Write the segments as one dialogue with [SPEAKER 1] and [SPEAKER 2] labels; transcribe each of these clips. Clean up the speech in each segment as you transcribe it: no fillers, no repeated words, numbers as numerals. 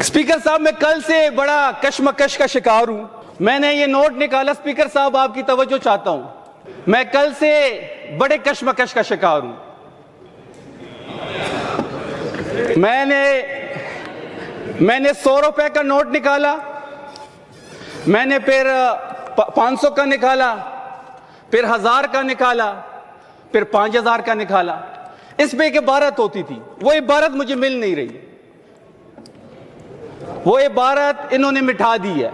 [SPEAKER 1] Speaker साहब, मैं कल से बड़ा कशमकश का शिकार हूं। मैंने ये नोट निकाला। स्पीकर साहब, आपकी तवज्जो चाहता हूं। मैं कल से बड़े कशमकश का शिकार हूं। मैंने 100 रुपए का नोट निकाला, मैंने फिर 500 का निकाला, फिर 1000 का निकाला, फिर 5000 का निकाला। इस पे एक इबारत होती थी, वो इबारत मुझे मिल नहीं रही। वो इबारत इन्होंने मिटा दी है।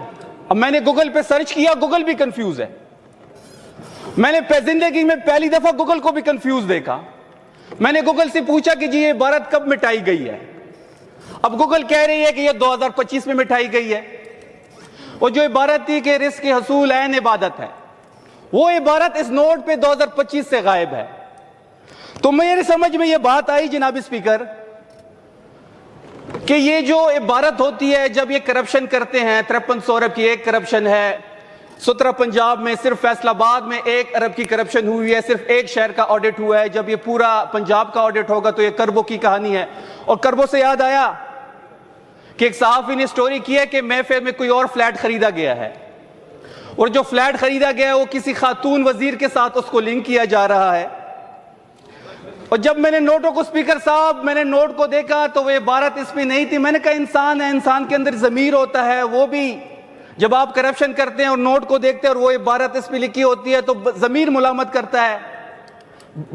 [SPEAKER 1] अब मैंने गूगल पे सर्च किया, गूगल भी कंफ्यूज है। मैंने जिंदगी में पहली दफा गूगल को भी कंफ्यूज देखा। मैंने गूगल से पूछा कि जी ये इबारत कब मिटाई गई है। अब गूगल कह रही है कि ये 2025 में मिटाई गई है। वो जो इबारत थी कि रिस्क हसूल ऐन इबादत है, वो इबारत इस नोट पे 2025 से गायब है। तो मेरे समझ में ये बात आई जनाब स्पीकर कि ये जो इबारत होती है जब ये करप्शन करते हैं, 5300 अरब की एक करप्शन है, 17 पंजाब में सिर्फ फैसलाबाद में 1 अरब की करप्शन हुई है, सिर्फ एक शहर का ऑडिट हुआ है। जब ये पूरा पंजाब का ऑडिट होगा तो ये करबों की कहानी है। और करबों से याद आया कि एक सहाफी ने स्टोरी की है कि महफिल में कोई और फ्लैट खरीदा गया है, और जो फ्लैट खरीदा गया है वो किसी खातून वजीर के साथ उसको लिंक किया जा रहा है। और जब मैंने नोटों को, स्पीकर साहब, मैंने नोट को देखा तो वो इबारत इस पे नहीं थी। मैंने कहा इंसान है, इंसान के अंदर ज़मीर होता है। वो भी जब आप करप्शन करते हैं और नोट को देखते हैं और वो इबारत इस पे लिखी होती है तो ज़मीर मुलामत करता है,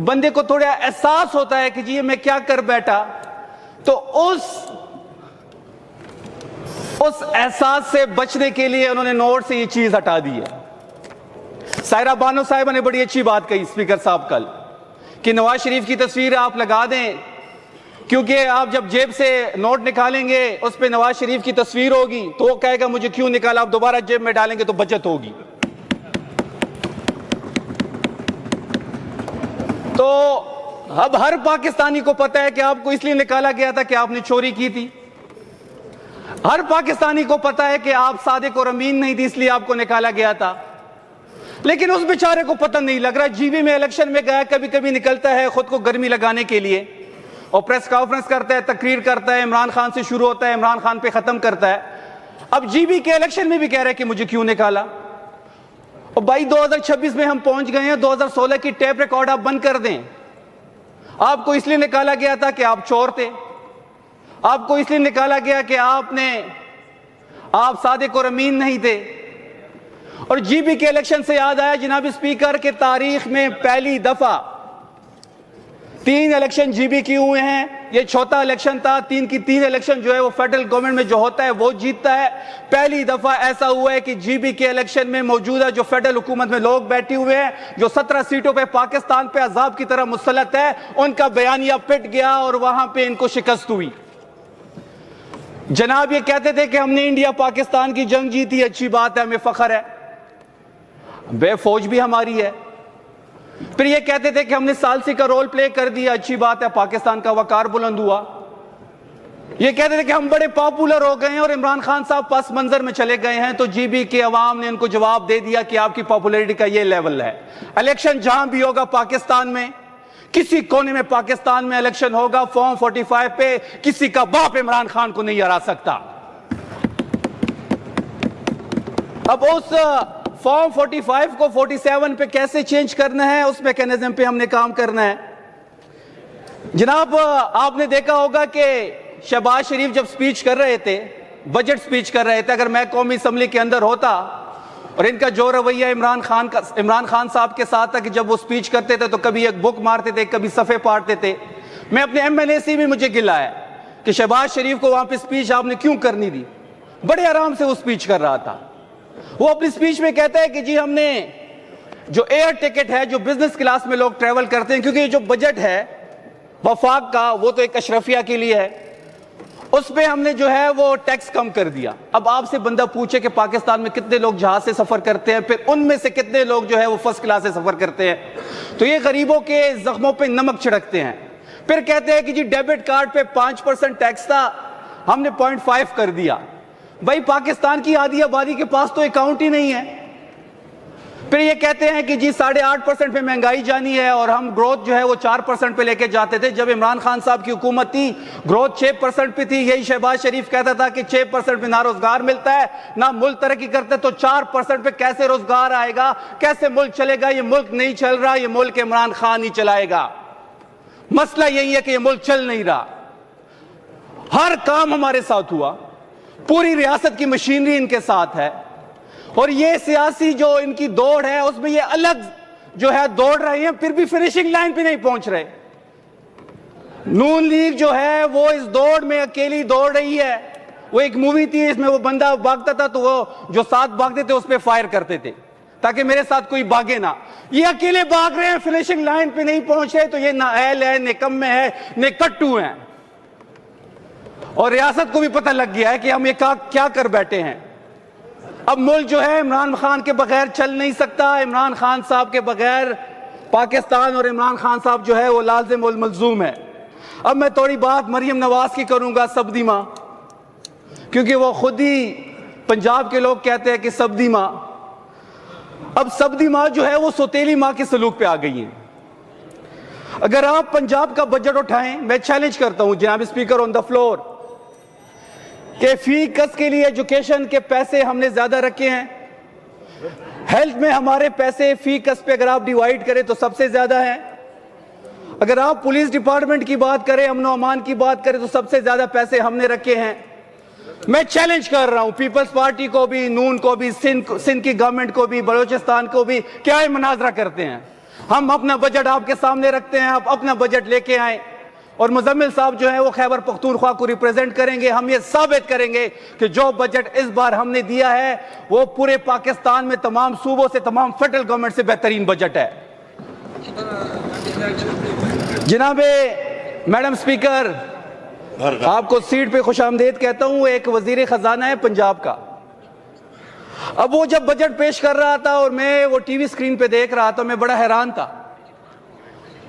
[SPEAKER 1] बंदे को थोड़ा एहसास होता है कि जी मैं क्या कर बैठा। तो उस एहसास से बचने के लिए उन्होंने नोट से ये चीज हटा दी है। सायरा बानो साहिबा ने बड़ी अच्छी बात कही स्पीकर साहब कल कि नवाज शरीफ की तस्वीर आप लगा दें, क्योंकि आप जब जेब से नोट निकालेंगे उस पे नवाज शरीफ की तस्वीर होगी तो वो कहेगा मुझे क्यों निकाला। आप दोबारा जेब में डालेंगे तो बचत होगी। तो अब हर पाकिस्तानी को पता है कि आपको इसलिए निकाला गया था कि आपने चोरी की थी। हर पाकिस्तानी को पता है कि आप सादिक और अमीन नहीं थी, इसलिए आपको निकाला गया था। लेकिन उस बेचारे को पता नहीं लग रहा। जीबी में इलेक्शन में गया, कभी कभी निकलता है खुद को गर्मी लगाने के लिए और प्रेस कॉन्फ्रेंस करता है, तकरीर करता है, इमरान खान से शुरू होता है, इमरान खान पे खत्म करता है। अब जीबी के इलेक्शन में भी कह रहा है कि मुझे क्यों निकाला। और भाई 2026 में हम पहुंच गए हैं। 2016 की टेप रिकॉर्ड आप बंद कर दें। आपको इसलिए निकाला गया था कि आप चोर थे। आपको इसलिए निकाला गया कि आप सादिक और अमीन नहीं थे। और जीबी के इलेक्शन से याद आया जनाब स्पीकर के तारीख में पहली दफा 3 इलेक्शन जीबी की हुए हैं। ये चौथा इलेक्शन था। 3 की 3 इलेक्शन जो है वो फेडरल गवर्नमेंट में जो होता है वो जीतता है। पहली दफा ऐसा हुआ है कि जीबी के इलेक्शन में मौजूदा जो फेडरल हुकूमत में लोग बैठे हुए हैं, जो 17 सीटों पे पाकिस्तान पे अजाब की तरह मुसलत है, उनका बयानिया पिट गया और वहां पे इनको शिकस्त हुई। जनाब ये कहते थे कि हमने इंडिया पाकिस्तान की जंग जीती, अच्छी बात है, हमें फख्र है, बे फौज भी हमारी है। फिर ये कहते थे कि हमने सालसी का रोल प्ले कर दिया, अच्छी बात है, पाकिस्तान का वकार बुलंद हुआ। ये कहते थे कि हम बड़े पॉपुलर हो गए हैं और इमरान खान साहब पस मंजर में चले गए हैं, तो जीबी के अवाम ने उनको जवाब दे दिया कि आपकी पॉपुलैरिटी का ये लेवल है। इलेक्शन जहां भी होगा पाकिस्तान में, किसी कोने में पाकिस्तान में इलेक्शन होगा, फॉर्म 45 पे किसी का बाप इमरान खान को नहीं हरा सकता। अब उस फॉर्म 45 को 47 पे कैसे चेंज करना है, उस मैकेनिज्म पे हमने काम करना है। जनाब आपने देखा होगा कि शहबाज शरीफ जब स्पीच कर रहे थे, बजट स्पीच कर रहे थे, अगर मैं कौमी असम्बली के अंदर होता और इनका जो रवैया इमरान खान साहब के साथ था कि जब वो स्पीच करते थे तो कभी एक बुक मारते थे, कभी सफ़े पाटते थे। मैं अपने MNA से भी मुझे गिला है कि शहबाज शरीफ को वहां पे स्पीच आपने क्यों करनी दी। बड़े आराम से वो स्पीच कर रहा था। वो अपनी स्पीच में कहता है कि जी हमने जो एयर टिकट है, जो बिजनेस क्लास में लोग ट्रेवल करते हैं, क्योंकि जो बजट है वफाक का वो तो एक अशरफिया के लिए है, उस पे हमने जो है वो टैक्स कम कर दिया। अब आपसे बंदा पूछे कि पाकिस्तान में कितने लोग जहाज से सफर करते हैं, फिर उनमें से कितने लोग जो है वो फर्स्ट क्लास से सफर करते हैं, तो ये गरीबों के जख्मों पे नमक छिड़कते हैं। फिर कहते हैं कि जी डेबिट कार्ड पे 5% टैक्स था, हमने 0.5 कर दिया। भाई पाकिस्तान की आधी आबादी के पास तो अकाउंट ही नहीं है। پھر یہ کہتے ہیں کہ جی 8.5% پہ مہنگائی جانی ہے اور ہم گروتھ جو ہے وہ 4% پہ لے کے جاتے تھے. جب عمران خان صاحب کی حکومت تھی گروتھ 6% پہ تھی. یہی شہباز شریف کہتا تھا کہ 6% پہ نہ روزگار ملتا ہے نہ ملک ترقی کرتا ہے, تو 4% پہ کیسے روزگار آئے گا, کیسے ملک چلے گا؟ یہ ملک نہیں چل رہا, یہ ملک عمران خان ہی چلائے گا. مسئلہ یہی ہے کہ یہ ملک چل نہیں رہا. ہر کام ہمارے ساتھ ہوا, پوری ریاست کی مشینری ان کے ساتھ ہے, اور یہ سیاسی جو ان کی دوڑ ہے اس میں یہ الگ جو ہے دوڑ رہے ہیں, پھر بھی فنیشنگ لائن پہ نہیں پہنچ رہے. نون لیگ جو ہے وہ اس دوڑ میں اکیلی دوڑ رہی ہے. وہ ایک مووی تھی, اس میں وہ بندہ بھاگتا تھا تو وہ جو ساتھ بھاگتے تھے اس پہ فائر کرتے تھے تاکہ میرے ساتھ کوئی بھاگے نہ. یہ اکیلے بھاگ رہے ہیں, فنیشنگ لائن پہ نہیں پہنچ رہے, تو یہ نہ اہل ہے, نہ کم میں ہے, نہ کٹو ہیں. اور ریاست کو بھی پتہ لگ گیا ہے کہ ہم یہ کیا کر بیٹھے ہیں. اب ملک جو ہے عمران خان کے بغیر چل نہیں سکتا. عمران خان صاحب کے بغیر پاکستان اور عمران خان صاحب جو ہے وہ لازم والملزوم ہے. اب میں تھوڑی بات مریم نواز کی کروں گا, سبدی ماں, کیونکہ وہ خود ہی پنجاب کے لوگ کہتے ہیں کہ سبدی ماں. اب سبدی ماں جو ہے وہ سوتیلی ماں کے سلوک پہ آ گئی ہیں. اگر آپ پنجاب کا بجٹ اٹھائیں, میں چیلنج کرتا ہوں جناب اسپیکر آن دا فلور, کہ فی کس کے لیے ایجوکیشن کے پیسے ہم نے زیادہ رکھے ہیں, ہیلتھ میں ہمارے پیسے فی کس پہ اگر آپ ڈیوائیڈ کریں تو سب سے زیادہ ہیں. اگر آپ پولیس ڈپارٹمنٹ کی بات کریں, امن و امان کی بات کریں, تو سب سے زیادہ پیسے ہم نے رکھے ہیں. میں چیلنج کر رہا ہوں پیپلز پارٹی کو بھی, نون کو بھی, سندھ کی گورنمنٹ کو بھی, بلوچستان کو بھی, کیا یہ مناظرہ کرتے ہیں؟ ہم اپنا بجٹ آپ کے سامنے رکھتے ہیں, آپ اپنا بجٹ لے کے آئیں, اور مزمل صاحب جو ہیں وہ خیبر پختونخوا کو ریپریزنٹ کریں گے. ہم یہ ثابت کریں گے کہ جو بجٹ اس بار ہم نے دیا ہے وہ پورے پاکستان میں تمام صوبوں سے, تمام فیڈرل گورنمنٹ سے بہترین بجٹ ہے. جناب میڈم اسپیکر, آپ کو سیٹ پہ خوش آمدید کہتا ہوں. ایک وزیر خزانہ ہے پنجاب کا, اب وہ جب بجٹ پیش کر رہا تھا اور میں وہ ٹی وی سکرین پہ دیکھ رہا تھا, میں بڑا حیران تھا.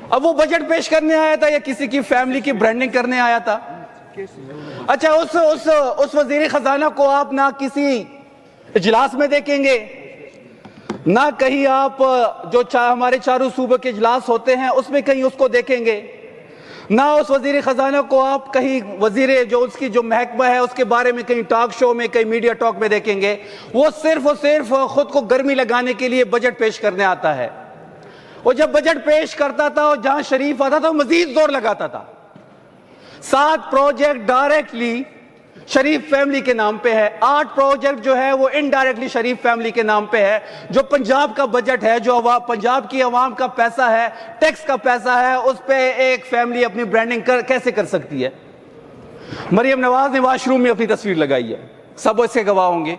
[SPEAKER 1] اب وہ بجٹ پیش کرنے آیا تھا یا کسی کی فیملی کی برانڈنگ کرنے آیا تھا؟ اچھا, اس وزیر خزانہ کو آپ نہ کسی اجلاس میں دیکھیں گے, نہ کہیں آپ جو ہمارے چاروں صوبوں کے اجلاس ہوتے ہیں اس میں کہیں اس کو دیکھیں گے, نہ اس وزیر خزانہ کو آپ کہیں وزیر جو اس کی جو محکمہ ہے اس کے بارے میں کہیں ٹاک شو میں, کہیں میڈیا ٹاک میں دیکھیں گے. وہ صرف اور صرف خود کو گرمی لگانے کے لیے بجٹ پیش کرنے آتا ہے. وہ جب بجٹ پیش کرتا تھا اور جہاں شریف آتا تھا وہ مزید زور لگاتا تھا. 7 پروجیکٹ ڈائریکٹلی شریف فیملی کے نام پہ ہے, 8 پروجیکٹ جو ہے وہ انڈائریکٹلی شریف فیملی کے نام پہ ہے. جو پنجاب کا بجٹ ہے, جو پنجاب کی عوام کا پیسہ ہے, ٹیکس کا پیسہ ہے, اس پہ ایک فیملی اپنی برانڈنگ کیسے کر سکتی ہے؟ مریم نواز نے واش روم میں اپنی تصویر لگائی ہے, سب اس کے گواہ ہوں گے.